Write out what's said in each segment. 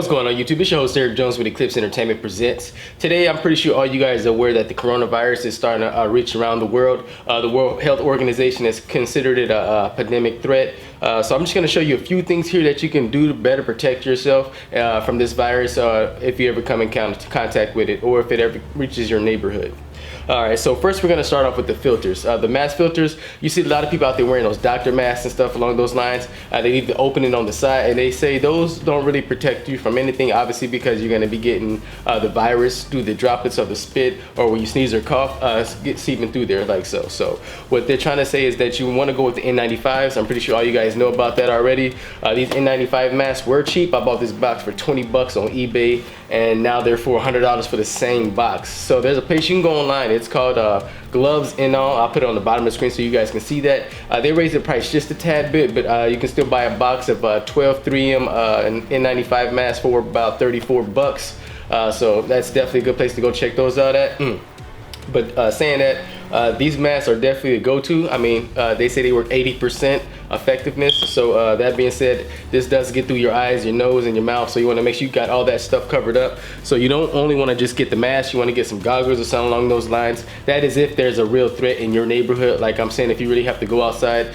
What's going on YouTube? It's your host Eric Jones with Eclipse Entertainment Presents. Today I'm pretty sure all you guys are aware that the coronavirus is starting to reach around the world. The World Health Organization has considered it a pandemic threat. So I'm just going to show you a few things here that you can do to better protect yourself from this virus if you ever come in contact with it or if it ever reaches your neighborhood. Alright, so first we're going to start off with the filters. The mask filters, you see a lot of people out there wearing those doctor masks and stuff along those lines. They leave the opening on the side and they say those don't really protect you from anything, obviously, because you're going to be getting the virus through the droplets of the spit or when you sneeze or cough, get seeping through there like so. So what they're trying to say is that you want to go with the N95s. I'm pretty sure all you guys know about that already. These N95 masks were cheap. I bought this box for 20 bucks on eBay and now they're for $100 for the same box. So there's a place you can go online. It's called Gloves and All. I'll put it on the bottom of the screen so you guys can see that. They raised the price just a tad bit, but you can still buy a box of 12 3M N95 masks for about 34 bucks. So that's definitely a good place to go check those out at. But saying that, these masks are definitely a go-to. I mean, they say they work 80% effectiveness. So that being said, this does get through your eyes, your nose, and your mouth. So you want to make sure you got all that stuff covered up. So you don't only want to just get the mask, you want to get some goggles or something along those lines. That is if there's a real threat in your neighborhood. Like I'm saying, if you really have to go outside.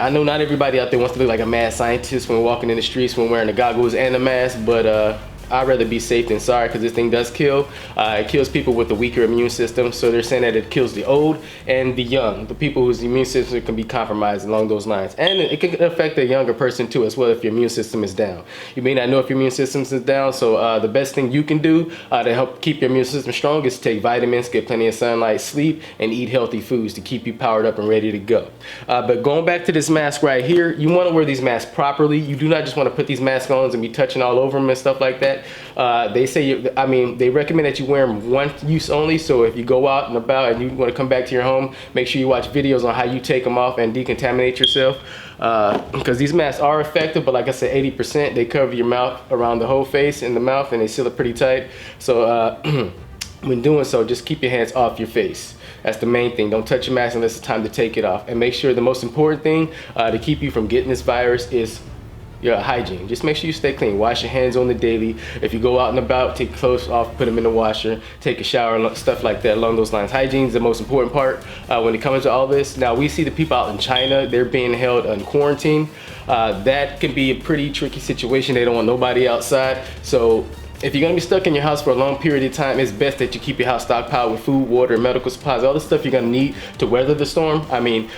I know not everybody out there wants to look like a mad scientist when walking in the streets when wearing the goggles and the mask, but I'd rather be safe than sorry because this thing does kill. It kills people with a weaker immune system. So they're saying that it kills the old and the young, the people whose immune system can be compromised along those lines. And it can affect a younger person too as well if your immune system is down. You may not know if your immune system is down, so the best thing you can do to help keep your immune system strong is take vitamins, get plenty of sunlight, sleep, and eat healthy foods to keep you powered up and ready to go. But going back to this mask right here, you want to wear these masks properly. You do not just want to put these masks on and be touching all over them and stuff like that. They say, they recommend that you wear them one use only. So if you go out and about and you want to come back to your home, make sure you watch videos on how you take them off and decontaminate yourself. Because these masks are effective, but like I said, 80%, they cover your mouth around the whole face and the mouth and they seal it pretty tight. So when doing so, just keep your hands off your face. That's the main thing. Don't touch your mask unless it's time to take it off. And make sure the most important thing to keep you from getting this virus is your hygiene. Just make sure you stay clean. Wash your hands on the daily. If you go out and about, take your clothes off, put them in the washer, take a shower, stuff like that along those lines. Hygiene is the most important part when it comes to all this. Now we see the people out in China, they're being held in quarantine. That can be a pretty tricky situation. They don't want nobody outside. So if you're gonna be stuck in your house for a long period of time, it's best that you keep your house stockpiled with food, water, medical supplies, all the stuff you're gonna need to weather the storm. I mean,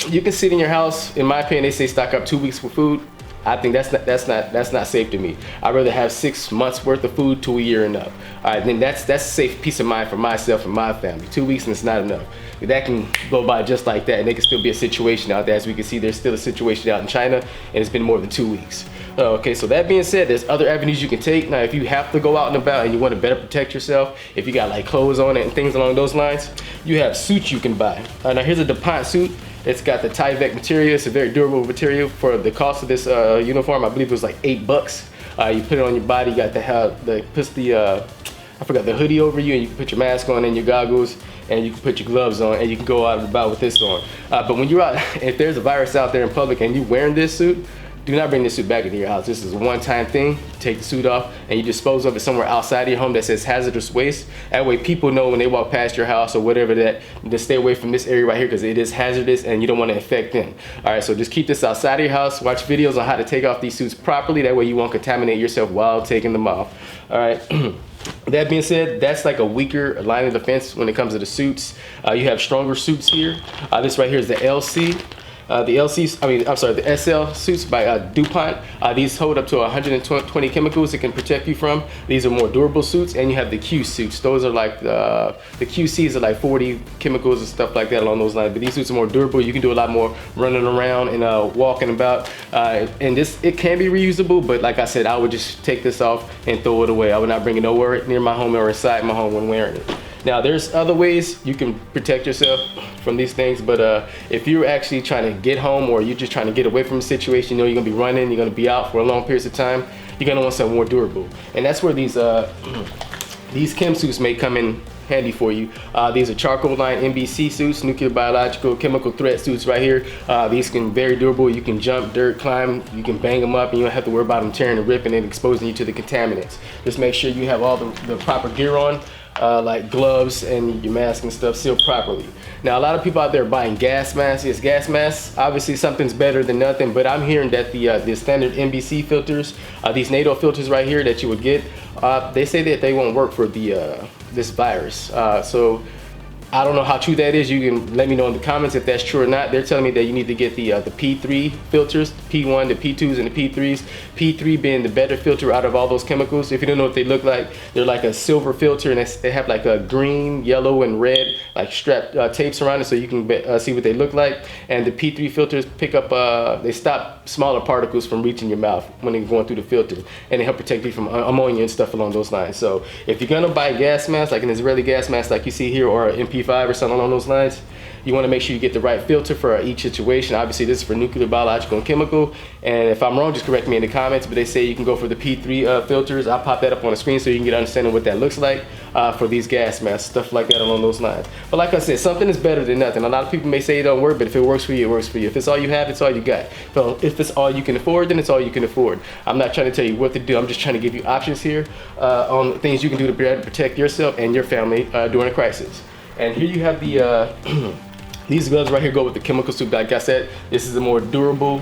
you can sit in your house. In my opinion, they say stock up 2 weeks for food. I think that's not safe to me. I'd rather have 6 months worth of food to a year and up. All right, then that's a safe peace of mind for myself and my family. 2 weeks and it's not enough. That can go by just like that, and there can still be a situation out there. As we can see, there's still a situation out in China, and it's been more than 2 weeks. Okay, so that being said, there's other avenues you can take. Now, if you have to go out and about and you want to better protect yourself, if you got like clothes on it and things along those lines, you have suits you can buy. Now here's a Dupont suit. It's got the Tyvek material. It's a very durable material. For the cost of this uniform, I believe it was like $8. You put it on your body. You got I forgot the hoodie over you, and you can put your mask on and your goggles, and you can put your gloves on, and you can go out and about with this on. But when you're out, if there's a virus out there in public and you're wearing this suit, do not bring this suit back into your house. This is a one-time thing. Take the suit off and you dispose of it somewhere outside of your home that says hazardous waste. That way people know when they walk past your house or whatever that to stay away from this area right here because it is hazardous and you don't want to infect them. All right, so just keep this outside of your house. Watch videos on how to take off these suits properly. That way you won't contaminate yourself while taking them off. All right. That being said, that's like a weaker line of defense when it comes to the suits. You have stronger suits here. This right here is the LC. The SL suits by Dupont. These hold up to 120 chemicals it can protect you from. These are more durable suits, and you have the Q suits. Those are like the QCs are like 40 chemicals and stuff like that along those lines. But these suits are more durable. You can do a lot more running around and walking about. And it can be reusable, but like I said, I would just take this off and throw it away. I would not bring it nowhere near my home or inside my home when wearing it. Now, there's other ways you can protect yourself from these things, but if you're actually trying to get home or you're just trying to get away from a situation, you know you're gonna be running, you're gonna be out for a long period of time, you're gonna want something more durable. And that's where these chem suits may come in handy for you. These are charcoal line NBC suits, nuclear, biological, chemical threat suits right here. These can be very durable. You can jump, dirt, climb, you can bang them up, and you don't have to worry about them tearing and ripping and exposing you to the contaminants. Just make sure you have all the proper gear on, like gloves and your mask and stuff sealed properly. Now, a lot of people out there buying gas masks. Yes, gas masks, obviously something's better than nothing, but I'm hearing that the standard NBC filters, these NATO filters right here that you would get, they say that they won't work for this virus. So I don't know how true that is. You can let me know in the comments if that's true or not. They're telling me that you need to get the P3 filters, P1, the P2s, and the P3s. P3 being the better filter out of all those chemicals. If you don't know what they look like, they're like a silver filter, and they have like a green, yellow, and red like strap tapes around it, so you can see what they look like. And the P3 filters pick up, they stop smaller particles from reaching your mouth when they're going through the filter, and they help protect you from ammonia and stuff along those lines. So if you're gonna buy a gas mask, like an Israeli gas mask like you see here, or an MP5 or something along those lines, you want to make sure you get the right filter for each situation. Obviously, this is for nuclear, biological, and chemical. And if I'm wrong, just correct me in the comments. But they say you can go for the P3 filters. I'll pop that up on the screen so you can get an understanding of what that looks like for these gas masks, stuff like that along those lines. But like I said, something is better than nothing. A lot of people may say it don't work, but if it works for you, it works for you. If it's all you have, it's all you got. So if it's all you can afford, then it's all you can afford. I'm not trying to tell you what to do. I'm just trying to give you options here on things you can do to protect yourself and your family during a crisis. And here you have the these gloves right here go with the chemical suit. Like I said, this is a more durable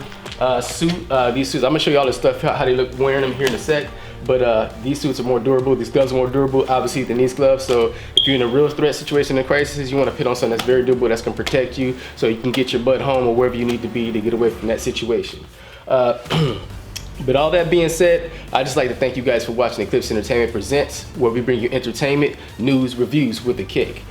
suit. These suits, I'm gonna show you all this stuff, how they look wearing them here in a sec. But these suits are more durable. These gloves are more durable, obviously, than these gloves. So if you're in a real threat situation in a crisis, you want to put on something that's very durable, that's gonna protect you, so you can get your butt home or wherever you need to be to get away from that situation. But all that being said, I'd just like to thank you guys for watching Eclipse Entertainment Presents, where we bring you entertainment, news, reviews with a kick.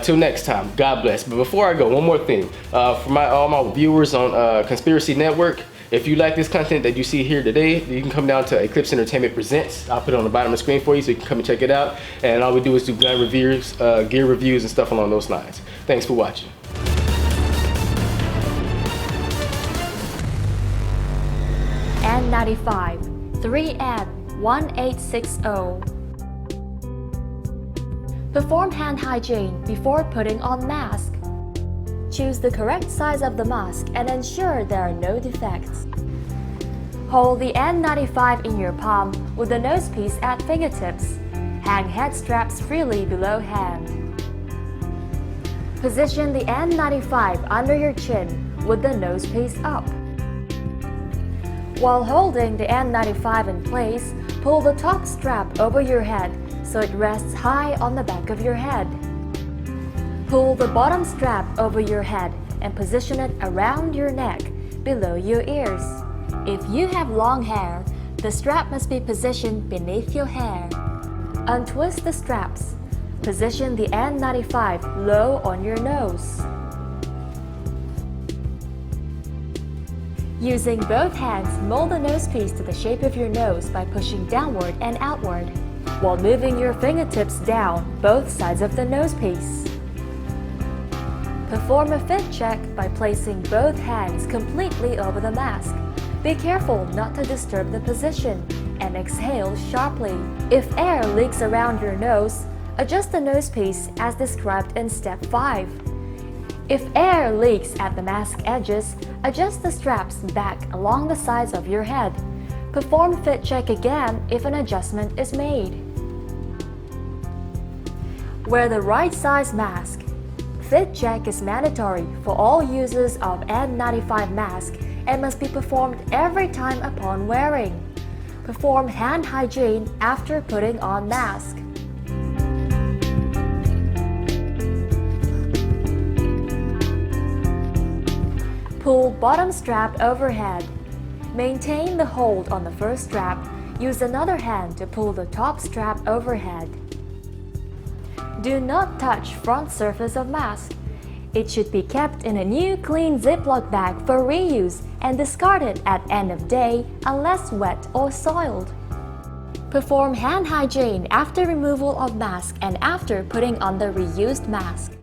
Till next time, God bless. But before I go, one more thing. For all my viewers on Conspiracy Network, if you like this content that you see here today, you can come down to Eclipse Entertainment Presents. I'll put it on the bottom of the screen for you so you can come and check it out. And all we do is do gun reviews, gear reviews, and stuff along those lines. Thanks for watching. N95 3N1860. Perform hand hygiene before putting on mask. Choose the correct size of the mask and ensure there are no defects. Hold the N95 in your palm with the nosepiece at fingertips. Hang head straps freely below hand. Position the N95 under your chin with the nosepiece up. While holding the N95 in place, pull the top strap over your head so it rests high on the back of your head. Pull the bottom strap over your head and position it around your neck, below your ears. If you have long hair, the strap must be positioned beneath your hair. Untwist the straps. Position the N95 low on your nose. Using both hands, mold the nosepiece to the shape of your nose by pushing downward and outward, while moving your fingertips down both sides of the nosepiece. Perform a fit check by placing both hands completely over the mask. Be careful not to disturb the position, and exhale sharply. If air leaks around your nose, adjust the nosepiece as described in Step 5. If air leaks at the mask edges, adjust the straps back along the sides of your head. Perform fit check again if an adjustment is made. Wear the right size mask. Fit check is mandatory for all users of N95 mask and must be performed every time upon wearing. Perform hand hygiene after putting on mask. Pull bottom strap overhead. Maintain the hold on the first strap. Use another hand to pull the top strap overhead. Do not touch front surface of mask. It should be kept in a new clean Ziploc bag for reuse and discarded at end of day unless wet or soiled. Perform hand hygiene after removal of mask and after putting on the reused mask.